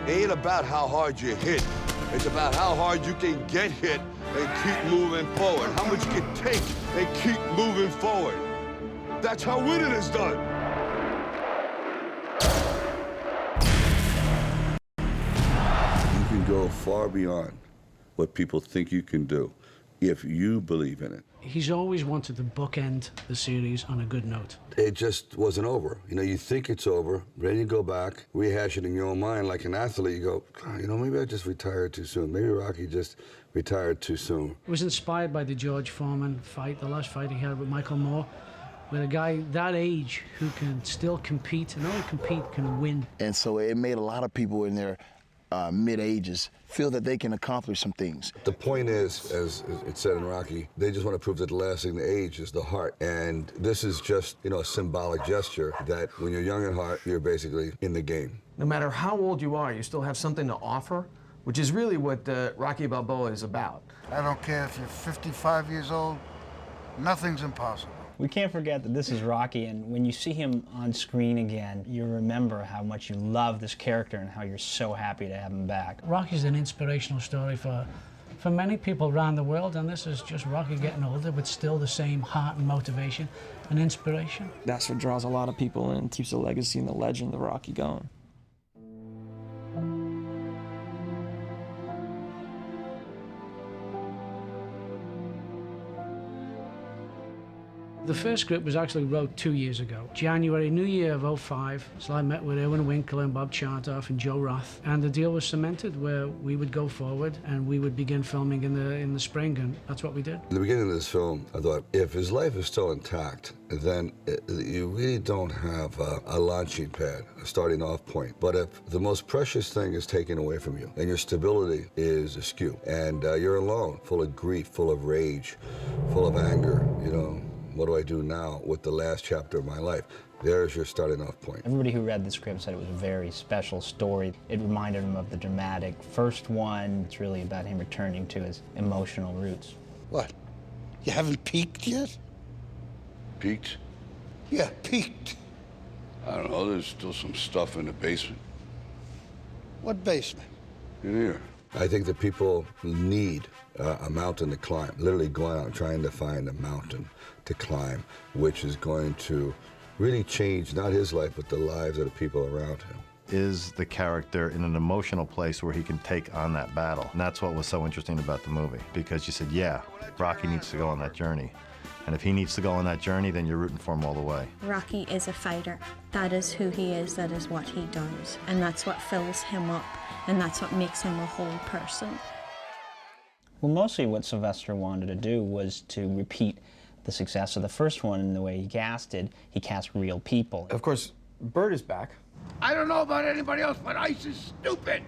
It ain't about how hard you hit. It's about how hard you can get hit and keep moving forward. How much you can take and keep moving forward. That's how winning is done. You can go far beyond what people think you can do if you believe in it. He's always wanted to bookend the series on a good note. It just wasn't over. You know, you think it's over, then you go back, rehash it in your own mind like an athlete. You go, God, you know, maybe I just retired too soon. Maybe Rocky just retired too soon. It was inspired by the George Foreman fight, the last fight he had with Michael Moore, with a guy that age who can still compete, and not only compete, can win. And so it made a lot of people in their mid-ages feel that they can accomplish some things. The point is, as it said in Rocky, they just want to prove that the last thing to age is the heart. And this is just, you know, a symbolic gesture that when you're young at heart, you're basically in the game. No matter how old you are, you still have something to offer, which is really what Rocky Balboa is about. I don't care if you're 55 years old, nothing's impossible. We can't forget that this is Rocky, and when you see him on screen again, you remember how much you love this character and how you're so happy to have him back. Rocky's an inspirational story for many people around the world, and this is just Rocky getting older, but still the same heart and motivation and inspiration. That's what draws a lot of people in and keeps the legacy and the legend of Rocky going. The first script was actually wrote 2 years ago. January, New Year of '05, Sly met with Irwin Winkler and Bob Chartoff and Joe Roth, and the deal was cemented where we would go forward and we would begin filming in the spring, and that's what we did. In the beginning of this film, I thought, if his life is still intact, then you really don't have a launching pad, a starting off point. But if the most precious thing is taken away from you and your stability is askew, and you're alone, full of grief, full of rage, full of anger, you know, what do I do now with the last chapter of my life? There's your starting off point. Everybody who read the script said it was a very special story. It reminded him of the dramatic first one. It's really about him returning to his emotional roots. What? You haven't peaked yet? Peaked? Yeah, peaked. I don't know, there's still some stuff in the basement. What basement? In here. I think that people need a mountain to climb, literally going out and trying to find a mountain to climb, which is going to really change not his life, but the lives of the people around him. Is the character in an emotional place where he can take on that battle? And that's what was so interesting about the movie, because you said, yeah, Rocky needs to go on that journey. And if he needs to go on that journey, then you're rooting for him all the way. Rocky is a fighter. That is who he is, that is what he does. And that's what fills him up, and that's what makes him a whole person. Well, mostly what Sylvester wanted to do was to repeat the success of the first one in the way he casted. He cast real people. Of course, Burt is back. I don't know about anybody else, but ice is stupid.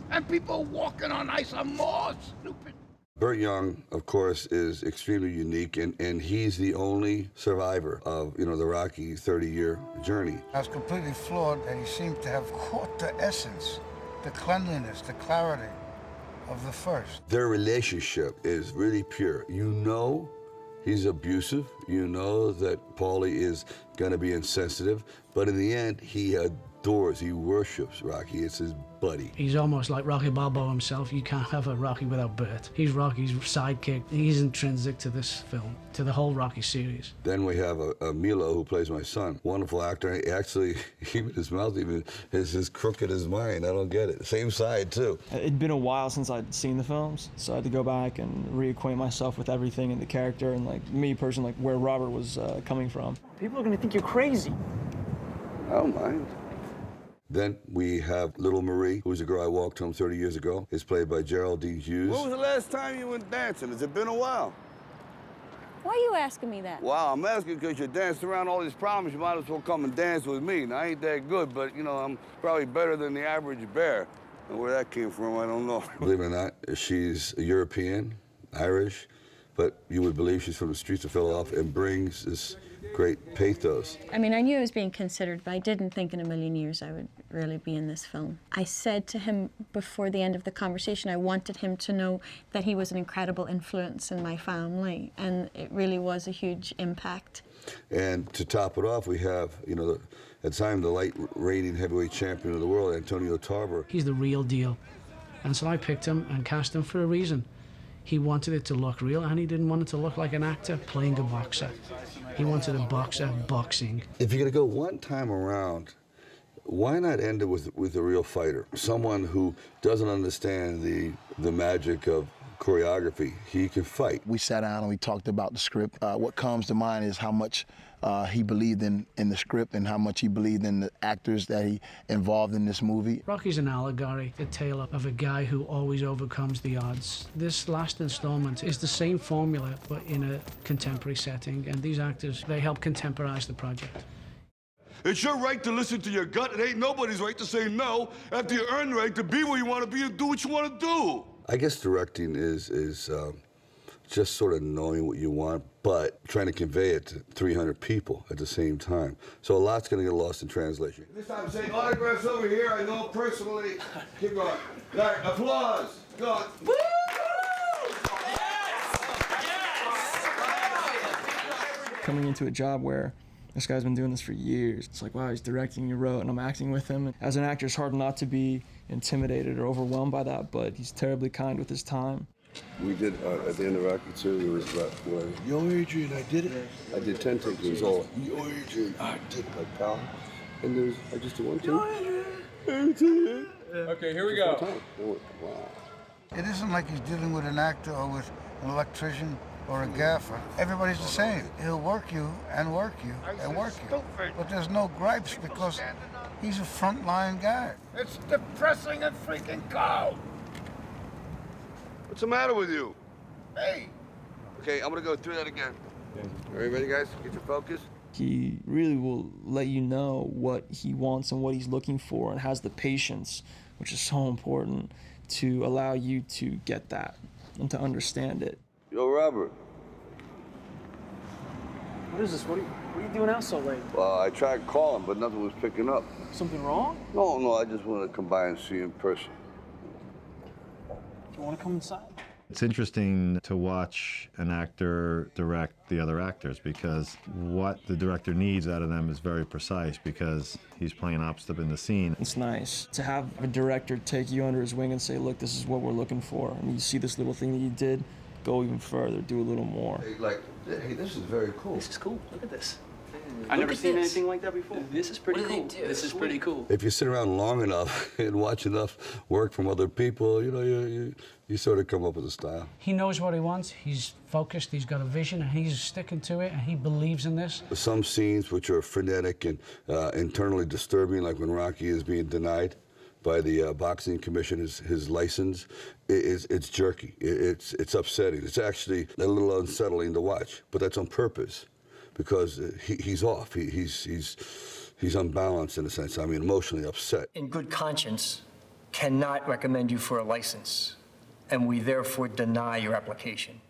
And people walking on ice are more stupid. Burt Young, of course, is extremely unique, and he's the only survivor of, you know, the Rocky 30-year journey. I was completely floored that he seemed to have caught the essence, the cleanliness, the clarity of the first. Their relationship is really pure. You know he's abusive. You know that Paulie is going to be insensitive. But in the end, he adores, he worships Rocky. It's his buddy. He's almost like Rocky Balboa himself. You can't have a Rocky without Burt. He's Rocky's sidekick. He's intrinsic to this film, to the whole Rocky series. Then we have Milo, who plays my son. Wonderful actor. Actually, even his mouth even is as crooked as mine. I don't get it. Same side, too. It'd been a while since I'd seen the films, so I had to go back and reacquaint myself with everything in the character and, like, me personally, like, where Robert was coming from. People are gonna think you're crazy. I don't mind. Then we have Little Marie, who's a girl I walked home 30 years ago. Is played by Geraldine Hughes. When was the last time you went dancing? Has it been a while? Why are you asking me that? Wow, I'm asking because you danced around all these problems. You might as well come and dance with me. Now, I ain't that good, but, you know, I'm probably better than the average bear. And where that came from, I don't know. Believe it or not, she's European, Irish, but you would believe she's from the streets of Philadelphia and brings this great pathos. I mean, I knew I was being considered, but I didn't think in a million years I would really be in this film. I said to him before the end of the conversation, I wanted him to know that he was an incredible influence in my family, and it really was a huge impact. And to top it off, we have, you know, at the time, the light reigning heavyweight champion of the world, Antonio Tarver. He's the real deal. And so I picked him and cast him for a reason. He wanted it to look real, and he didn't want it to look like an actor playing a boxer. He wanted a boxer boxing. If you're gonna go one time around, why not end it with a real fighter? Someone who doesn't understand the magic of choreography. He can fight. We sat down and we talked about the script. What comes to mind is how much he believed in the script and how much he believed in the actors that he involved in this movie. Rocky's an allegory, a tale of a guy who always overcomes the odds. This last installment is the same formula, but in a contemporary setting, and these actors, they help contemporize the project. It's your right to listen to your gut. It ain't nobody's right to say no after you earn the right to be where you want to be and do what you want to do. I guess directing is just sort of knowing what you want, but trying to convey it to 300 people at the same time. So a lot's going to get lost in translation. This time saying autographs over here, I know personally. Keep going. All right, applause. Go on. Woo! Coming into a job where this guy's been doing this for years. It's like, wow, he's directing, you wrote, and I'm acting with him. And as an actor, it's hard not to be intimidated or overwhelmed by that, but he's terribly kind with his time. We did, at the end of Rocky 2, it was about, yo, Adrian, I did it. I did 10 takes. It was all, yo, Adrian, I did it, like, pal. And I just did one take. Yo, Adrian. Okay, here we go. Wow. It isn't like he's dealing with an actor or with an electrician or a gaffer. Everybody's the same. He'll work you and work you and work you. But there's no gripes because he's a frontline guy. It's depressing and freaking cold. What's the matter with you? Hey. Okay, I'm gonna go through that again. Are you ready, guys? Get your focus. He really will let you know what he wants and what he's looking for, and has the patience, which is so important, to allow you to get that and to understand it. Yo, Robert. What is this? What are you doing out so late? Well, I tried calling, but nothing was picking up. Something wrong? No, I just wanted to come by and see you in person. You want to come inside? It's interesting to watch an actor direct the other actors, because what the director needs out of them is very precise, because he's playing opposite in the scene. It's nice to have a director take you under his wing and say, look, this is what we're looking for. And you see this little thing that you did, go even further, do a little more. Hey, this is very cool. This is cool. Look at this. I've never seen anything like that before. This is pretty cool. This is pretty cool. If you sit around long enough and watch enough work from other people, you know, you sort of come up with a style. He knows what he wants, he's focused, he's got a vision, and he's sticking to it, and he believes in this. Some scenes which are frenetic and internally disturbing, like when Rocky is being denied by the boxing commission his license, it's jerky, it's upsetting. It's actually a little unsettling to watch, but that's on purpose, because he's off, he's unbalanced in a sense. I mean, emotionally upset. In good conscience, cannot recommend you for a license, and we therefore deny your application.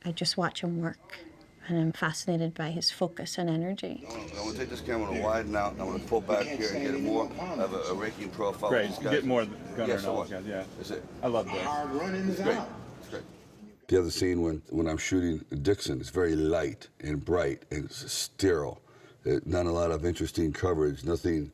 I just watch him work, and I'm fascinated by his focus and energy. I'm going to take this camera and widen out, and I'm going to pull back here and get it more. I have a raking profile. Great, you get more gunner yes, knowledge, guys, yeah. That's it. I love this. Hard running is great. It's great. The other scene when I'm shooting Dixon is very light and bright and it's sterile. Not a lot of interesting coverage, nothing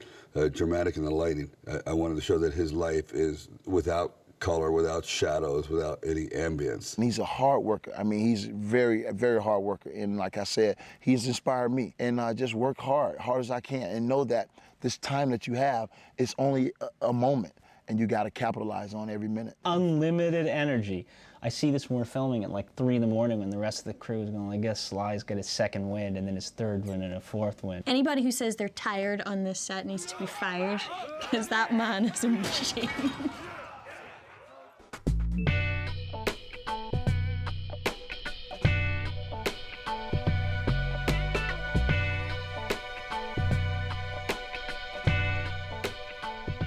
dramatic in the lighting. I wanted to show that his life is without color, without shadows, without any ambience. And he's a hard worker. I mean, he's a very hard worker. And like I said, he's inspired me. And I just work hard as I can, and know that this time that you have is only a moment, and you got to capitalize on every minute. Unlimited energy. I see this when we're filming at like 3 in the morning when the rest of the crew is going, I guess Sly's got his second wind and then his third wind and a fourth wind. Anybody who says they're tired on this set needs to be fired, because that man is a machine.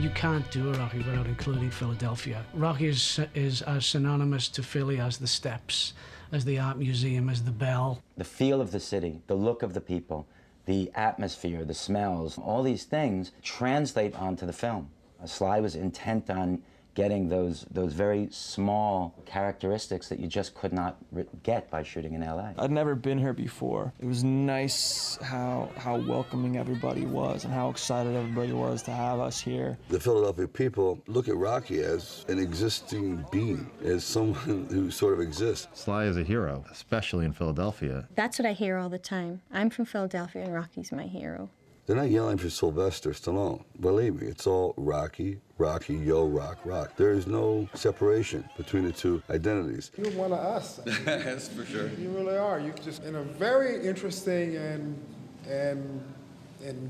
You can't do a Rocky without including Philadelphia. Rocky is as synonymous to Philly as the Steps, as the Art Museum, as the Bell. The feel of the city, the look of the people, the atmosphere, the smells, all these things translate onto the film. Sly was intent on getting those very small characteristics that you just could not get by shooting in LA. I'd never been here before. It was nice how welcoming everybody was and how excited everybody was to have us here. The Philadelphia people look at Rocky as an existing being, as someone who sort of exists. Sly is a hero, especially in Philadelphia. That's what I hear all the time. I'm from Philadelphia and Rocky's my hero. They're not yelling for Sylvester Stallone. Believe me, it's all Rocky, Rocky, yo, rock, rock. There is no separation between the two identities. You're one of us. I mean, That's for sure. you really are. You just, in a very interesting and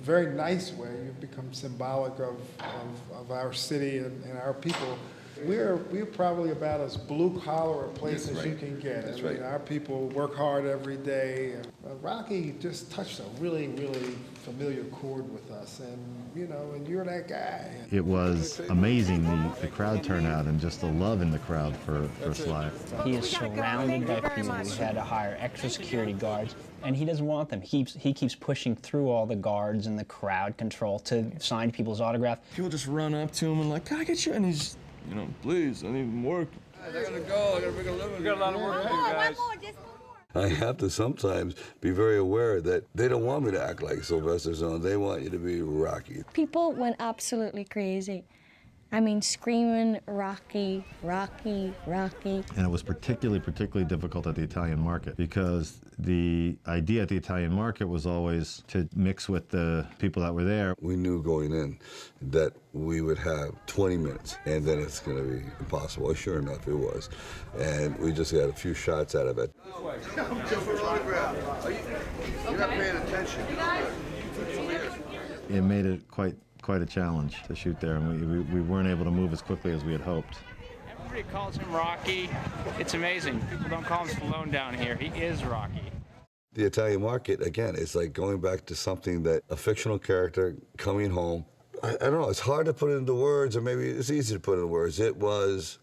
very nice way, you've become symbolic of our city and our people. We're probably about as blue-collar a place as you can get. That's I mean, right. our people work hard every day. Rocky just touched a really, really familiar chord with us, and and you're that guy. It was amazing, the crowd turnout and just the love in the crowd for Sly. He is surrounded by people. We had to hire extra security guards, and he doesn't want them. He keeps pushing through all the guards and the crowd control to sign people's autograph. People just run up to him and like, can I get you? And he's, please, I need work. I gotta go. I gotta make a living. We got a lot of work to do, guys. I have to sometimes be very aware that they don't want me to act like Sylvester Stallone. They want you to be Rocky. People went absolutely crazy. I mean, screaming, Rocky, Rocky, Rocky. And it was particularly difficult at the Italian market because the idea at the Italian market was always to mix with the people that were there. We knew going in that we would have 20 minutes and then it's going to be impossible. Well, sure enough, it was. And we just got a few shots out of it. You're not paying attention. It made it quite a challenge to shoot there, and we weren't able to move as quickly as we had hoped. Everybody calls him Rocky. It's amazing. People don't call him Stallone down here. He is Rocky. The Italian market, again, it's like going back to something that a fictional character coming home. I don't know, it's hard to put it into words, or maybe it's easy to put it into words. It was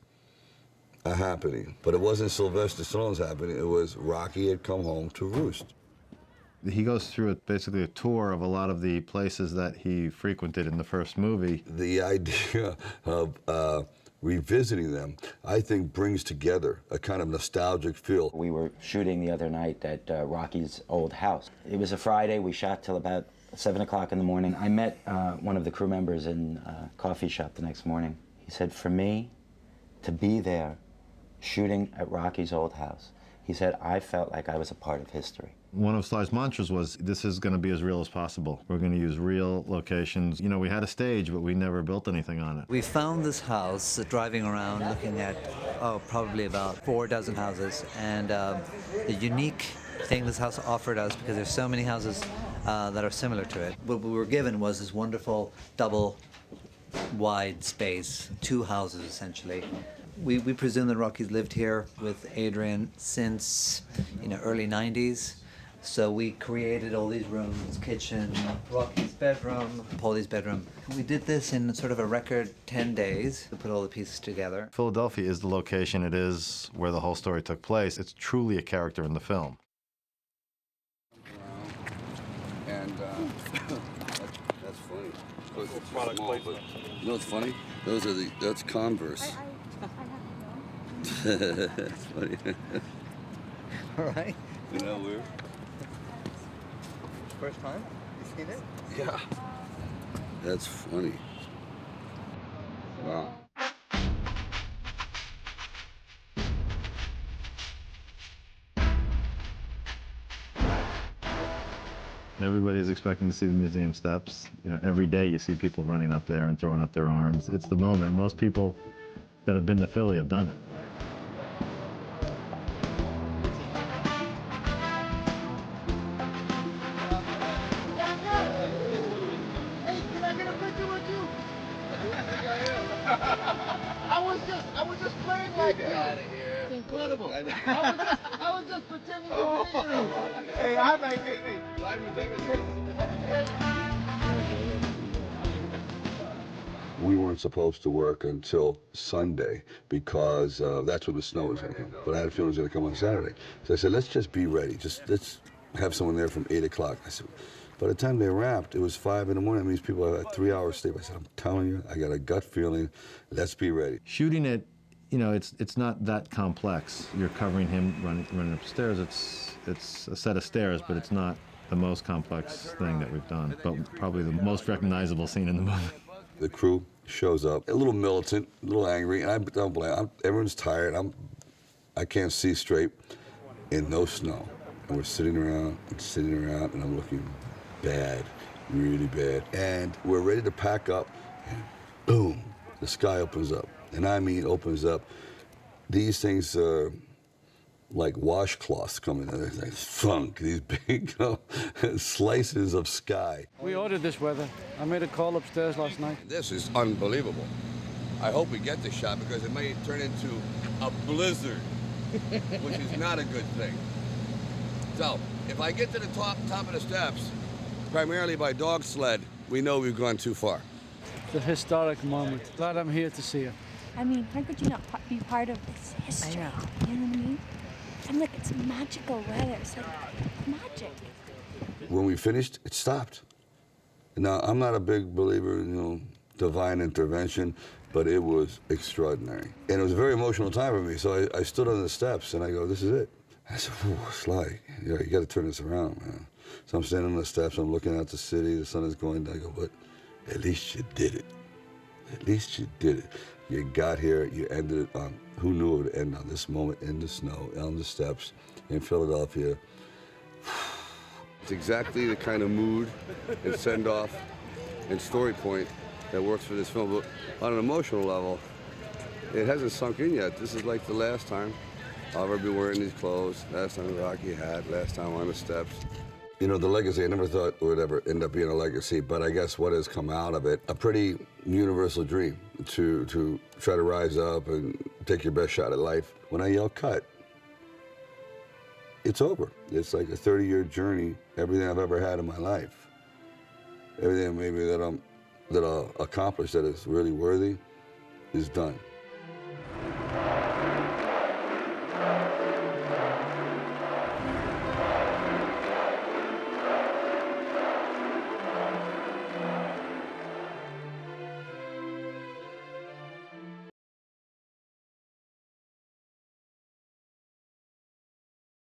a happening, but it wasn't Sylvester Stallone's happening. It was Rocky had come home to roost. He goes through basically a tour of a lot of the places that he frequented in the first movie. The idea of revisiting them, I think, brings together a kind of nostalgic feel. We were shooting the other night at Rocky's old house. It was a Friday. We shot till about 7 o'clock in the morning. I met one of the crew members in a coffee shop the next morning. He said, for me to be there shooting at Rocky's old house, he said, I felt like I was a part of history. One of Sly's mantras was, this is going to be as real as possible. We're going to use real locations. We had a stage, but we never built anything on it. We found this house driving around looking at, probably about 4 dozen houses. And the unique thing this house offered us, because there's so many houses that are similar to it, what we were given was this wonderful double wide space, 2 houses essentially. We presume that Rocky's lived here with Adrian since early 90s. So we created all these rooms, kitchen, Rocky's bedroom, Paulie's bedroom. We did this in sort of a record 10 days to put all the pieces together. Philadelphia is the location. It is where the whole story took place. It's truly a character in the film. And that's funny. It's small, but you know what's funny? That's Converse. That's funny. All right. You know, weird. First time? You seen it? Yeah. That's funny. Wow. Everybody's expecting to see the museum steps. Every day you see people running up there and throwing up their arms. It's the moment. Most people that have been to Philly have done it. I was just playing like that. It's incredible. I was just pretending to be you. Hey, I like it. We weren't supposed to work until Sunday because that's when the snow was going to come. But I had a feeling it was going to come on Saturday. So I said, let's just be ready. Let's have someone there from 8 o'clock. I said, By the time they wrapped, it was 5 in the morning. That means people had 3 hours sleep. I said, I'm telling you, I got a gut feeling. Let's be ready. Shooting it, you know, it's not that complex. You're covering him running upstairs. It's a set of stairs, but it's not the most complex thing that we've done, but probably the most recognizable scene in the movie. The crew shows up, a little militant, a little angry, and I don't blame. Everyone's tired. I can't see straight, and no snow. And we're sitting around, and I'm looking bad, really bad. And we're ready to pack up, and boom, the sky opens up. And I mean opens up. These things are like washcloths coming in. They're like thunk, these big slices of sky. We ordered this weather. I made a call upstairs last night. This is unbelievable. I hope we get this shot because it may turn into a blizzard, which is not a good thing. So, if I get to the top of the steps, primarily by dog sled, we know we've gone too far. It's a historic moment. Glad I'm here to see it. I mean, how could you not be part of this history? I know. You know what I mean? And look, it's magical weather. It's like magic. When we finished, it stopped. Now, I'm not a big believer in, divine intervention, but it was extraordinary. And it was a very emotional time for me, so I stood on the steps and I go, this is it. I said, Sly, you got to turn this around, man. So I'm standing on the steps, I'm looking out the city, the sun is going down. I go, but at least you did it. At least you did it. You got here, you ended it on, who knew it would end on this moment in the snow, on the steps in Philadelphia. It's exactly the kind of mood and send-off and story point that works for this film. But on an emotional level, it hasn't sunk in yet. This is like the last time I'll ever be wearing these clothes, last time Rocky had, last time on the steps. The legacy, I never thought would ever end up being a legacy, but I guess what has come out of it, a pretty universal dream to try to rise up and take your best shot at life. When I yell cut, it's over. It's like a 30-year journey, everything I've ever had in my life. Everything maybe that I'll accomplish that is really worthy is done.